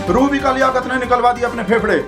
Ruby का लियाकत ने निकलवा दिए अपने फेफड़े।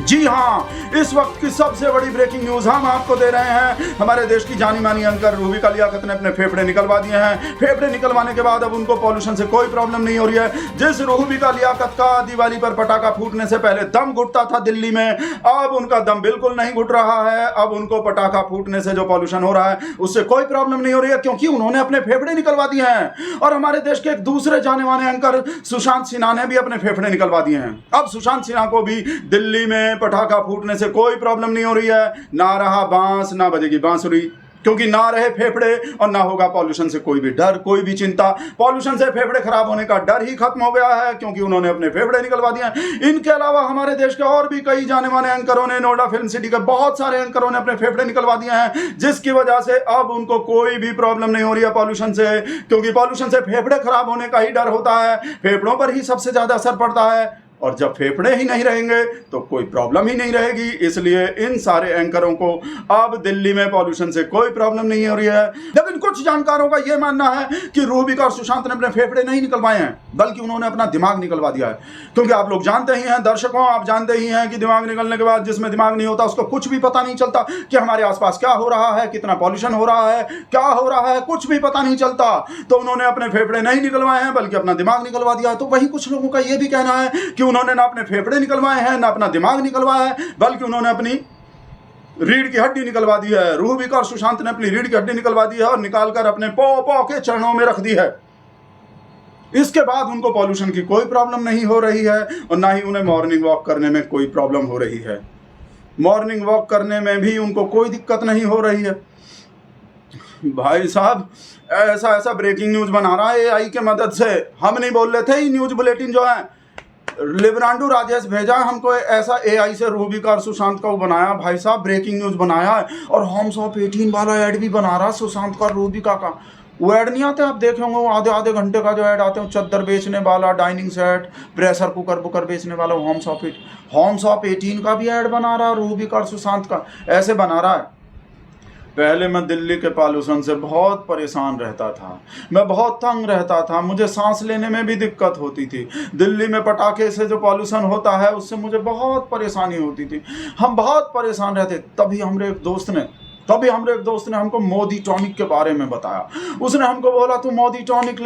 जी हाँ, इस वक्त की सबसे बड़ी ब्रेकिंग न्यूज हम आपको दे रहे हैं। हमारे देश की जानी मानी एंकर रूबी का लियाकत ने अपने फेफड़े निकलवा दिए हैं। फेफड़े निकलवाने के बाद अब उनको पॉल्यूशन से कोई प्रॉब्लम नहीं हो रही है। जिस रूबी का लियाकत का दिवाली पर पटाखा फूटने से पहले दम घुटता था दिल्ली में, अब उनका दम बिल्कुल नहीं घुट रहा है। अब उनको पटाखा फूटने से जो पॉल्यूशन हो रहा है उससे कोई प्रॉब्लम नहीं हो रही है, क्योंकि उन्होंने अपने फेफड़े निकलवा दिए हैं। और हमारे देश के एक दूसरे जाने माने एंकर सुशांत सिन्हा ने भी अपने फेफड़े निकलवा दिए हैं। अब सुशांत सिन्हा को भी दिल्ली में पटाखा फूटने से कोई प्रॉब्लम नहीं हो रही है। ना रहा बांस, ना बजेगी बांसुरी, क्योंकि ना रहे फेफड़े और ना होगा पॉल्यूशन से कोई भी डर, कोई भी चिंता। पॉल्यूशन से फेफड़े खराब होने का डर ही खत्म हो गया है, क्योंकि उन्होंने अपने फेफड़े निकलवा दिए हैं। इनके अलावा हमारे देश के और भी कई जाने माने एंकरों ने, नोएडा फिल्म सिटी के बहुत सारे एंकरों ने अपने फेफड़े निकलवा दिए हैं, जिसकी वजह से अब उनको कोई भी प्रॉब्लम नहीं हो रही है पॉल्यूशन से, क्योंकि पॉल्यूशन से फेफड़े खराब होने का ही डर होता है। फेफड़ों पर ही सबसे ज्यादा असर पड़ता है, और जब फेफड़े ही नहीं रहेंगे तो कोई प्रॉब्लम ही नहीं रहेगी। इसलिए इन सारे एंकरों को अब दिल्ली में पॉल्यूशन से कोई प्रॉब्लम नहीं हो रही है। लेकिन कुछ जानकारों का यह मानना है कि रूबिका और सुशांत ने अपने फेफड़े नहीं निकलवाए हैं, बल्कि उन्होंने अपना दिमाग निकलवा दिया है। क्योंकि आप लोग जानते ही हैं, दर्शकों, आप जानते ही हैं कि दिमाग निकलने के बाद जिसमें दिमाग नहीं होता उसको कुछ भी पता नहीं चलता कि हमारे आसपास क्या हो रहा है, कितना पॉल्यूशन हो रहा है, क्या हो रहा है, कुछ भी पता नहीं चलता। तो उन्होंने अपने फेफड़े नहीं निकलवाए हैं, बल्कि अपना दिमाग निकलवा दिया है। तो वही कुछ लोगों का यह भी कहना है कि उन्होंने ना अपने फेफड़े निकलवाए हैं, ना अपना दिमाग निकलवाया है, बल्कि उन्होंने अपनी रीढ़ की हड्डी निकलवा दी है। रूबिका और सुशांत ने अपनी रीढ़ की हड्डी निकलवा दी है और निकालकर अपने पौ के चरणों में रख दी है। इसके बाद उनको पॉल्यूशन की कोई प्रॉब्लम नहीं हो रही है, और ना ही उन्हें मॉर्निंग वॉक करने में कोई प्रॉब्लम हो रही है। मॉर्निंग वॉक करने में भी उनको कोई दिक्कत नहीं हो रही है। भाई साहब, ऐसा ऐसा ब्रेकिंग न्यूज बना रहा है एआई के मदद से। हम नहीं बोल रहे थे, ये न्यूज बुलेटिन जो है लिब्रांडो राजेश भेजा हमको, ऐसा एआई से रूबिका और सुशांत का वो बनाया। भाई साहब, ब्रेकिंग न्यूज बनाया है, और होम्स ऑफ 18 वाला ऐड भी बना रहा सुशांत का और रूबिका का। वो ऐड नहीं आते, आप देखे होंगे, वो आधे आधे घंटे का जो ऐड आते हैं, चद्दर बेचने वाला, dining set, pressure cooker Booker बेचने वाला, होम्स ऑफ 18 का भी ऐड बना रहा है रूबिका और सुशांत का। ऐसे बना रहा है। पहले मैं दिल्ली के पॉल्यूशन से बहुत परेशान रहता था, मैं बहुत तंग रहता था, मुझे सांस लेने में भी दिक्कत होती थी। दिल्ली में पटाखे से जो पॉल्यूशन होता है उससे मुझे बहुत परेशानी होती थी, हम बहुत परेशान रहते। तभी हमारे एक दोस्त ने हमको मोदी टॉनिक के बारे में बताया। उसने हमको बोला, तू मोदी टॉनिक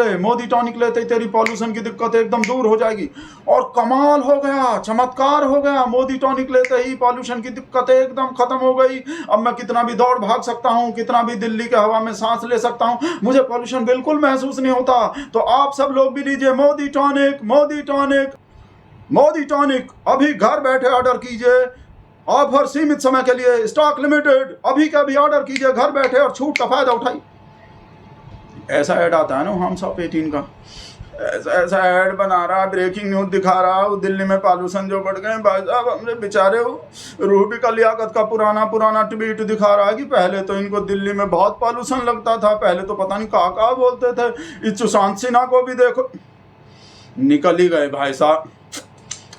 लेते तेरी पॉल्यूशन की दिक्कत एकदम दूर हो जाएगी। और कमाल हो गया, चमत्कार हो गया। मोदी टॉनिक लेते ही पॉल्यूशन की दिक्कत एकदम खत्म हो गई। अब मैं कितना भी दौड़ भाग सकता हूँ, कितना भी दिल्ली के हवा में सांस ले सकता हूँ, मुझे पॉल्यूशन बिल्कुल महसूस नहीं होता। तो आप सब लोग भी लीजिए मोदी टॉनिक अभी घर बैठे ऑर्डर कीजिए। ऑफर सीमित समय के लिए, स्टॉक लिमिटेड, अभी का भी ऑर्डर कीजिए घर बैठे और छूट का फायदा उठाइए। ऐसा ऐड आता है ना होम्स ऑफ 18 का, ऐसा ऐड बना रहा, ब्रेकिंग न्यूज दिखा रहा। दिल्ली में पॉल्यूशन जो बढ़ गए भाई साहब, हमने बेचारे रूबिका लियाकत का पुराना ट्वीट दिखा रहा है कि पहले तो इनको दिल्ली में बहुत पॉल्यूशन लगता था, पहले तो पता नहीं कहा बोलते थे। इस सुशांत सिन्हा को भी देखो, निकल ही गए भाई साहब।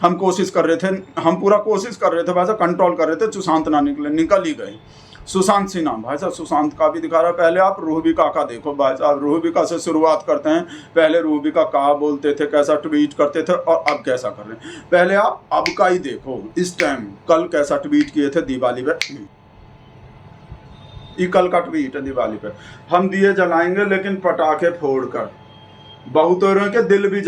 हम पूरा कोशिश कर रहे थे भाई साहब, कंट्रोल कर रहे थे, सुशांत ना निकल ही गए। सुशांत सिन्हा भाई साहब, सुशांत का भी दिखा रहा है। पहले आप रूबिका का देखो भाई साहब, रूबिका से शुरुआत करते हैं। पहले रूबिका कहा बोलते थे, कैसा ट्वीट करते थे, और अब कैसा कर रहे हैं। पहले आप अब का ही देखो, इस टाइम कल कैसा ट्वीट किए थे दिवाली पे। ये कल का ट्वीट है दिवाली पे, हम दिए जलाएंगे लेकिन पटाखे फोड़कर, बहुतेरों के दिल भी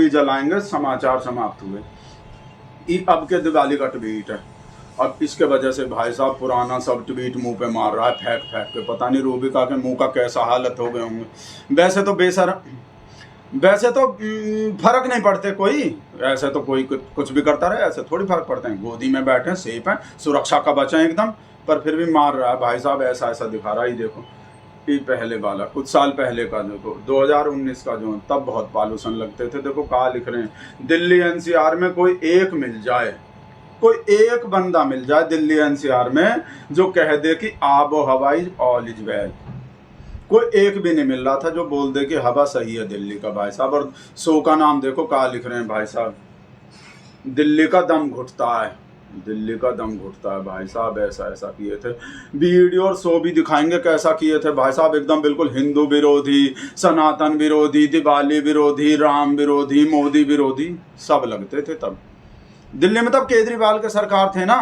जलाएंगे, समाचार समाप्त हुए। ये अब के दिवाली का ट्वीट है। अब इसके वजह से भाई साहब पुराना सब ट्वीट मुंह पे मार रहा है, फेंक के। पता नहीं रूबिका के मुंह का कैसा हालत हो गए होंगे। वैसे तो फर्क नहीं पड़ते कोई, ऐसे तो कोई कुछ भी करता रहे, ऐसे थोड़ी फर्क पड़ते हैं। गोदी में बैठे, सेफ हैं, सुरक्षा का बचा है एकदम, पर फिर भी मार रहा है भाई साहब। ऐसा दिखा रहा है। देखो ये पहले वाला, कुछ साल पहले का देखो, 2019 का जो, तब बहुत पॉल्यूशन लगते थे। देखो कहा लिख रहे हैं, दिल्ली एनसीआर में कोई एक बंदा मिल जाए दिल्ली एनसीआर में जो कह दे कि आबो हवाई ऑल इज वेल। कोई एक भी नहीं मिल रहा था जो बोल दे कि हवा सही है दिल्ली का भाई साहब। और शो का नाम देखो कहा लिख रहे हैं भाई साहब, दिल्ली का दम घुटता है, दिल्ली का दम घुटता है भाई साहब, ऐसा ऐसा किए थे। वीडियो और शो भी दिखाएंगे कैसा किए थे भाई साहब, एकदम बिल्कुल हिंदू विरोधी, सनातन विरोधी, दिवाली विरोधी, राम विरोधी, मोदी विरोधी सब लगते थे तब दिल्ली में। तब केजरीवाल के सरकार थे ना,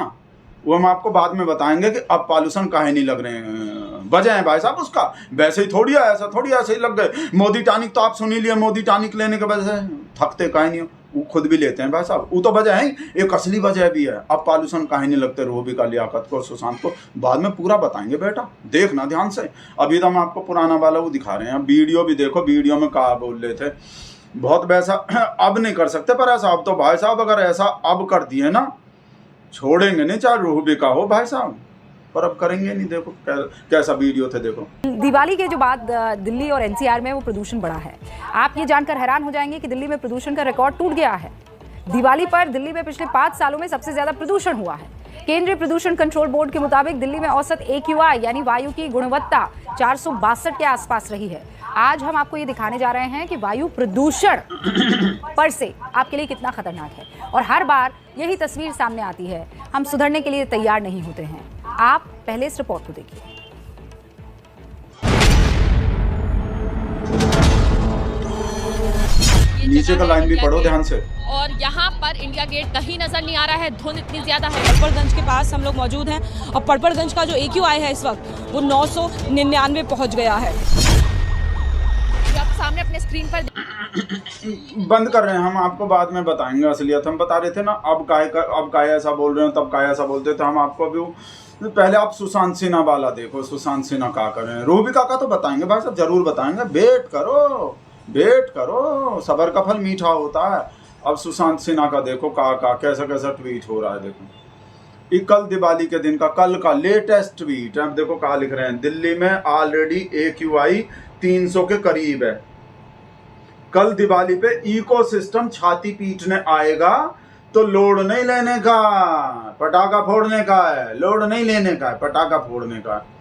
वो हम आपको बाद में बताएंगे कि अब पॉल्यूशन काहे नहीं लग रहे हैं, वजह है भाई साहब उसका। वैसे ही थोड़ी है, ऐसा थोड़ी ऐसे ही लग गए। मोदी टॉनिक तो आप सुन ही लिए, मोदी टॉनिक लेने के वजह से थकते काहे नहीं हो, वो खुद भी लेते हैं भाई साहब, वो तो वजह है, एक असली वजह भी है। अब पॉल्यूशन काहे नहीं लगते रूबिका, लियाकत को और सुशांत को, बाद में पूरा बताएंगे बेटा, देखना ध्यान से। अभी तो हम आपको पुराना वाला वो दिखा रहे हैं, वीडियो भी देखो, वीडियो में कहा बोल रहे थे बहुत वैसा अब नहीं कर सकते, पर ऐसा अब तो भाई साहब अगर ऐसा अब कर दिए ना, छोड़ेंगे नहीं, चाहे रूबिका हो भाई साहब, पर अब करेंगे नहीं। देखो कैसा वीडियो थे, देखो। दिवाली के जो बाद दिल्ली और एनसीआर में वो प्रदूषण बढ़ा है। आप ये जानकर हैरान हो जाएंगे कि दिल्ली में प्रदूषण का रिकॉर्ड टूट गया है। दिवाली पर दिल्ली में पिछले 5 सालों में सबसे ज्यादा प्रदूषण हुआ है। केंद्रीय प्रदूषण कंट्रोल बोर्ड के मुताबिक दिल्ली में औसत AQI यानी वायु की गुणवत्ता 462 के आसपास रही है। आज हम आपको ये दिखाने जा रहे हैं कि वायु प्रदूषण पर से आपके लिए कितना खतरनाक है, और हर बार यही तस्वीर सामने आती है। हम सुधरने के लिए तैयार नहीं होते हैं। आप पहले इस रिपोर्ट को देखिए। नीचे का लाइन भी पढ़ो ध्यान से। और यहाँ पर इंडिया गेट कहीं नजर नहीं आ रहा है, धुंध इतनी ज्यादा है। पड़पड़गंज के पास हम लोग मौजूद हैं और पड़पड़गंज का जो AQI है इस वक्त वो 999 पहुंच गया है। आप सामने अपने स्क्रीन पर बंद कर रहे हैं, हम आपको बाद में बताएंगे असलियत। हम बता रहे थे ना, अब काय ऐसा बोल रहे हो, तब काय ऐसा बोलते थे हम आपको भी। पहले आप सुशांत सिन्हा वाला देखो, सुशांत सिन्हा क्या कर रहे हैं। रूबिका का तो बताएंगे भाई साहब, जरूर बताएंगे, वेट करो वेट करो, सबर का फल मीठा होता है। अब सुशांत सिन्हा का देखो कैसा कैसा ट्वीट हो रहा है। देखो ये कल दिवाली के दिन का, कल का लेटेस्ट ट्वीट है। अब देखो कहा लिख रहे हैं, दिल्ली में ऑलरेडी AQI 300 के करीब है। कल दिवाली पे इकोसिस्टम छाती पीटने आएगा, तो लोड नहीं लेने का, पटाखा फोड़ने का है। लोड नहीं लेने का है, पटाखा फोड़ने का है।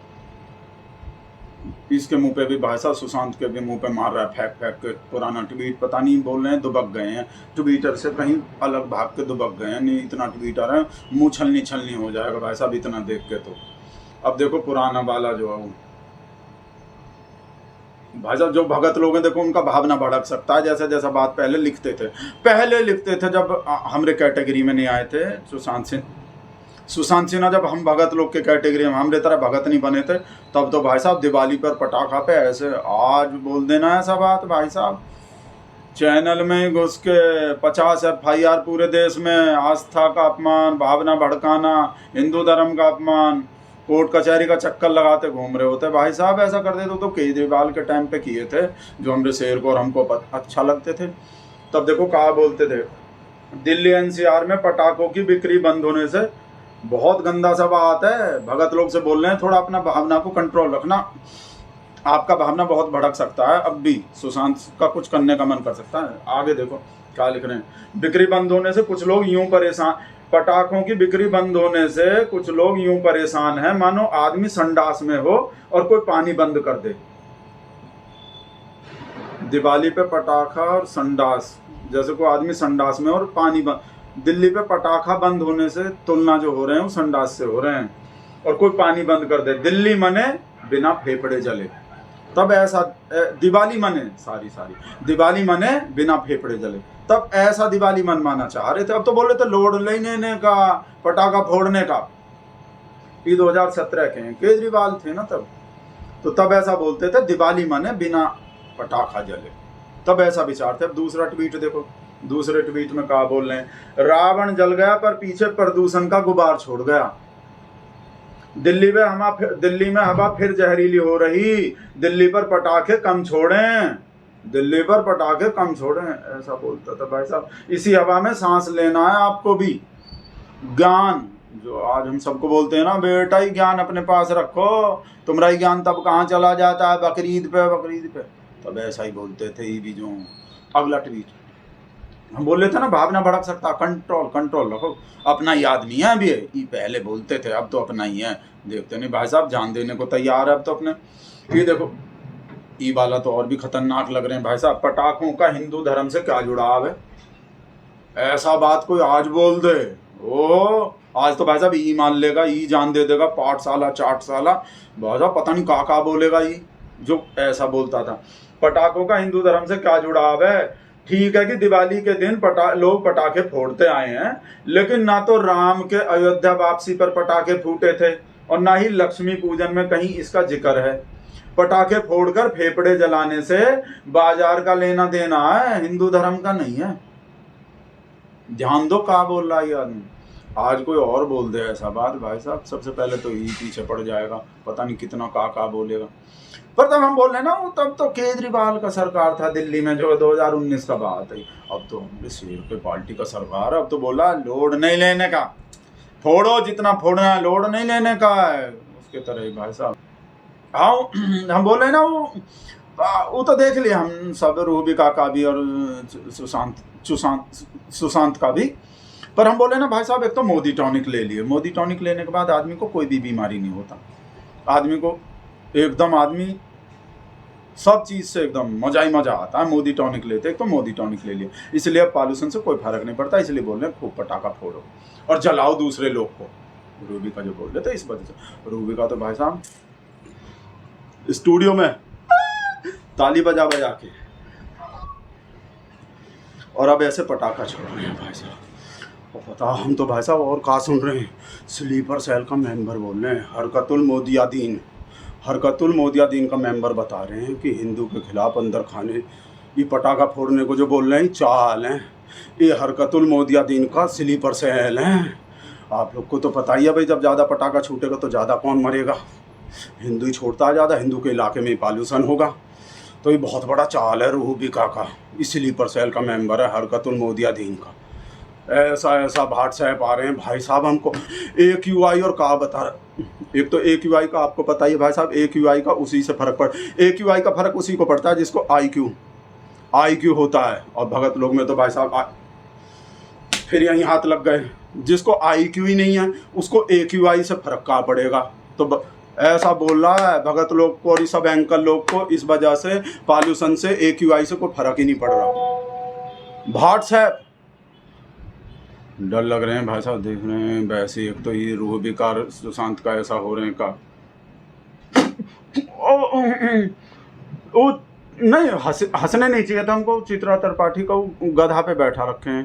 इसके मुंह पे भी भाई साहब, सुशांत के भी मुंह पे मार रहा है फेंक फेंक के। पुराना ट्वीट पता नहीं बोल रहे हैं, दुबक गए हैं ट्विटर से, कहीं अलग भाग के दुबक गए हैं। नहीं इतना ट्वीट आ रहा है, मुँह छलनी हो जाएगा भाई साहब इतना देख के। तो अब देखो पुराना वाला जो है वो भाई साहब, जो भगत लोग हैं देखो, उनका भावना भड़क सकता है। जैसा जैसा बात पहले लिखते थे जब हमारे कैटेगरी में नहीं आए थे सुशांत सिन्हा, जब हम भगत लोग के कैटेगरी में, हमारे तरह भगत नहीं बने थे, तब तो भाई साहब दिवाली पर पटाखा पे ऐसे, आज बोल देना ऐसा बात भाई साहब, चैनल में घुस के 50 FIR पूरे देश में, आस्था का अपमान, भावना भड़काना, हिंदू धर्म का अपमान, कोर्ट कचहरी का चक्कर लगाते घूम रहे होते भाई साहब। ऐसा कर देते तो केजरीवाल के टाइम पे किए थे, जो हमारे शेर को और हमको अच्छा लगते थे। तब देखो कहा बोलते थे, दिल्ली NCR में पटाखों की बिक्री बंद होने से, बहुत गंदा सा बात है। भगत लोग से बोल रहे हैं, थोड़ा अपना भावना को कंट्रोल रखना, आपका भावना बहुत भड़क सकता है। अब भी सुशांत का कुछ करने का मन कर सकता है। आगे देखो क्या लिख रहे हैं, बिक्री बंद होने से कुछ लोग यूं परेशान, पटाखों की बिक्री बंद होने से कुछ लोग यूं परेशान हैं मानो आदमी संडास में हो और कोई पानी बंद कर दे। दिवाली पे पटाखा और संडास, जैसे कोई आदमी संडास में और पानी बंद, दिल्ली पे पटाखा बंद होने से तुलना जो हो रहे हैं वो संडास से हो रहे हैं, और कोई पानी बंद कर दे। दिल्ली मने बिना फेफड़े जले, तब ऐसा दिवाली मने दिवाली मने बिना फेफड़े जले, तब ऐसा दिवाली मन माना चाह रहे थे। अब तो बोल रहे थे लोड लेने का, पटाखा फोड़ने का। ये 2017 के हैं, केजरीवाल थे ना तब, तो तब ऐसा बोलते थे दिवाली मने बिना पटाखा जले, तब ऐसा विचार थे। अब दूसरा ट्वीट देखो, दूसरे ट्वीट में कहा बोल रहे हैं, रावण जल गया पर पीछे प्रदूषण का गुबार छोड़ गया। दिल्ली में हवा फिर जहरीली हो रही, दिल्ली पर पटाखे कम छोड़ें, दिल्ली पर पटाखे कम छोड़ें, ऐसा बोलता था भाई साहब। इसी हवा में सांस लेना है आपको भी। ज्ञान जो आज हम सबको बोलते हैं ना, बेटा ही ज्ञान अपने पास रखो, तुम्हारा ही ज्ञान तब कहाँ चला जाता है, बकरीद पे, तब ऐसा ही बोलते थे। ये भी जो अगला ट्वीट हम बोल रहे थे ना, भावना भड़क सकता, कंट्रोल रखो, अपना ही आदमी है। अभी ये पहले बोलते थे, अब तो अपना ही है। देखते नहीं भाई साहब, जान देने को तैयार है अब तो अपने। ये देखो ये वाला तो और भी खतरनाक लग रहे हैं भाई साहब, पटाखों का हिंदू धर्म से क्या जुड़ाव है, ऐसा बात कोई आज बोल दे, ओ आज तो भाई साहब ई मान लेगा, ई जान दे देगा, पाठशाला चाटशाला, भाई साहब पता नहीं का बोलेगा ये जो ऐसा बोलता था। पटाखों का हिंदू धर्म से क्या जुड़ाव है? ठीक है कि दिवाली के दिन लोग पटाखे फोड़ते आए हैं, लेकिन ना तो राम के अयोध्या वापसी पर पटाखे फूटे थे और ना ही लक्ष्मी पूजन में कहीं इसका जिक्र है। पटाखे फोड़कर फेफड़े जलाने से बाजार का लेना देना है, हिंदू धर्म का नहीं है। ध्यान दो क्या बोल रहा है ये आदमी। आज कोई और बोल दे ऐसा बात, भाई साहब सबसे पहले तो यही पीछे पड़ जाएगा, पता नहीं कितना का बोलेगा। पर तब हम बोल रहे ना, तब तो केजरीवाल का सरकार था दिल्ली में, जो 2019 का बात है। अब तो शेर पे पार्टी का सरकार है, अब तो बोला लोड नहीं लेने का, फोड़ो जितना फोड़ना है, लोड नहीं लेने का है, उसके तरह ही भाई साहब। हाँ हम बोल रहे ना, वो तो देख लिया हम सब, रूबिका का भी और सुशांत का भी। पर हम बोले ना भाई साहब, एक तो मोदी टॉनिक ले लिए, मोदी टॉनिक लेने के बाद आदमी को कोई भी बीमारी नहीं होता, आदमी को एकदम आदमी सब चीज़ से एकदम मजा ही मजा आता है। मोदी टॉनिक लेते, एक तो मोदी टॉनिक ले लिए, इसलिए अब पॉल्यूशन से कोई फर्क नहीं पड़ता, इसलिए बोल रहे हैं खूब पटाखा फोड़ो और जलाओ दूसरे लोग को। रूबिका जो बोल रहे थे इस वजह से, रूबिका तो भाई साहब स्टूडियो में ताली बजा के और अब ऐसे पटाखा छोड़ रहे हैं भाई साहब। और पता हम तो भाई साहब और कहा सुन रहे हैं, स्लीपर सेल का मेंबर बोल रहे हैं, हरकतुल मोदियादीन का मेंबर बता रहे हैं कि हिंदू के खिलाफ अंदर खाने, ये पटाखा फोड़ने को जो बोल रहे हैं चाल हैं, ये हरकतुल मोदियादीन का स्लीपर सेल हैं। आप लोग को तो पता ही है भाई, जब ज़्यादा पटाखा छूटेगा तो ज़्यादा कौन मरेगा, हिंदू ही छोड़ता है ज़्यादा, हिंदू के इलाके में पॉल्यूशन होगा। तो ये बहुत बड़ा चाल है रूबिका का, स्लीपर सेल का मेंबर है हरकतुल मोदियादीन का। ऐसा व्हाट्सएप आ रहे हैं भाई साहब हमको, AQI और का बता रहा, एक तो AQI का आपको पता ही है भाई साहब, AQI का उसी से फर्क पड़, AQI का फर्क उसी को पड़ता है जिसको IQ होता है। और भगत लोग में तो भाई साहब फिर यहीं हाथ लग गए, जिसको IQ ही नहीं है उसको AQI से फर्क कहाँ पड़ेगा। तो ऐसा बोल रहा है भगत लोग को और सब एंकल लोग को, इस वजह से पॉल्यूशन से AQI से कोई फर्क ही नहीं पड़ रहा। व्हाट्सएप डर लग रहे हैं भाई साहब, देख रहे हैं वैसे। एक तो ये रूबिका सुशांत का ऐसा हो रहे हैं का, ओ नहीं हंसने नहीं चाहिए था हमको। चित्रा त्रिपाठी को गधा पे बैठा रखे हैं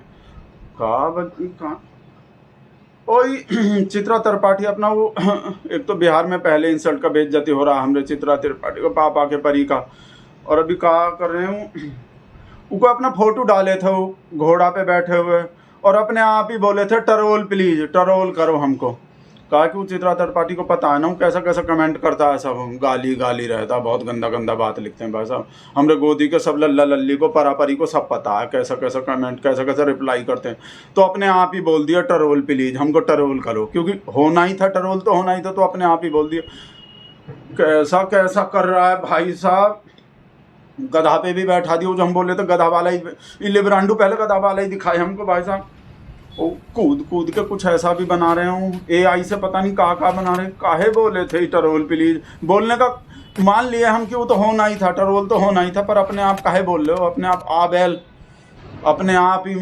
कहाँ ओई चित्रा त्रिपाठी अपना वो, एक तो बिहार में पहले इंसल्ट का बेइज्जती हो रहा हमरे चित्रा त्रिपाठी को पापा के परी का, और अभी क्या कर रहे हूँ, उनको अपना फोटो डाले थे वो घोड़ा पे बैठे हुए और अपने आप ही बोले थे टरोल प्लीज, टरोल करो हमको। कहा कि वो चित्रा त्रिपाठी को पता है ना वो कैसा कैसा कमेंट करता है, सब गाली रहता, बहुत गंदा बात लिखते हैं भाई साहब। हमरे गोदी के सब लल्ला लल्ली को परापरी को सब पता है कैसा कैसा कमेंट, कैसा कैसा रिप्लाई करते हैं। तो अपने आप ही बोल दिया टरोल प्लीज, हमको टरोल करो, क्योंकि होना ही था, टरोल तो होना ही था, तो अपने आप ही बोल दिया। कैसा कैसा कर रहा है भाई साहब, गधा पे भी बैठा दिया। जो हम बोले तो गधा वाला ही लिब्रांडू पहले गधा वाला ही दिखाए हमको भाई साहब। वो कूद के कुछ ऐसा भी बना रहे हूँ, AI से पता नहीं कहाँ बना रहे, काहे बोले थे टरोल प्लीज। बोलने का मान लिया हम कि वो तो होना ही था, टरोल तो होना ही था, पर अपने आप काहे बोल रहे हो, अपने आप आबेल अपने आप ही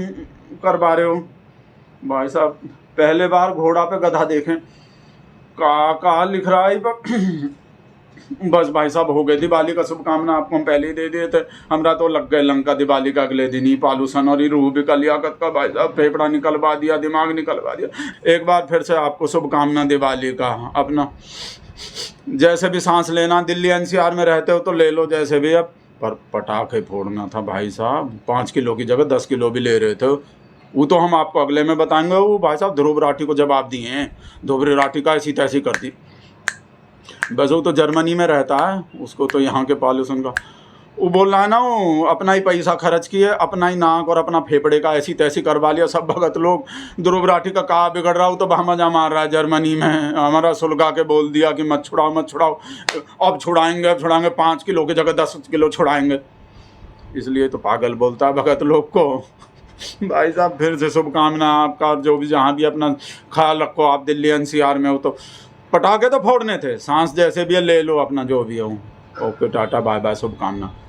करवा रहे हो भाई साहब। पहले बार घोड़ा पे गधा देखें, का लिख रहा है बस भाई साहब हो गए। दिवाली का शुभकामना आपको हम पहले ही दे दिए थे, हमरा तो लग गए लंका दिवाली का अगले दिन ही पॉल्यूशन और रूबिका लियाकत का भाई साहब फेफड़ा निकलवा दिया, दिमाग निकलवा दिया। एक बार फिर से आपको शुभकामना दिवाली का। अपना जैसे भी सांस लेना, दिल्ली NCR में रहते हो तो ले लो जैसे भी, अब पर पटाखे फोड़ना था भाई साहब। 5 किलो की जगह 10 किलो भी ले रहे थे, वो तो हम आपको अगले में बताएंगे। वो भाई साहब ध्रुव राठी को जवाब दिए हैं, ध्रुव राठी का ऐसी तैसी करती, बस वो तो जर्मनी में रहता है, उसको तो यहाँ के पॉल्यूशन का वो बोल रहा है ना, वो अपना ही पैसा खर्च किए, अपना ही नाक और अपना फेफड़े का ऐसी तैसी करवा लिया सब भगत लोग। ध्रुव राठी का कहा बिगड़ रहा हो तो मजा मार रहा है जर्मनी में, हमारा सुलगा के बोल दिया कि मत छुड़ाओ, अब छुड़ाएंगे 5 किलो की जगह 10 किलो छुड़ाएंगे, इसलिए तो पागल बोलता है भगत लोग को। भाई साहब फिर से शुभकामना आपका, जो भी जहाँ भी अपना ख्याल रखो आप। दिल्ली NCR में हो तो पटाखे तो फोड़ने थे, सांस जैसे भी है ले लो अपना जो भी हो। ओके टाटा बाय बाय, शुभकामना।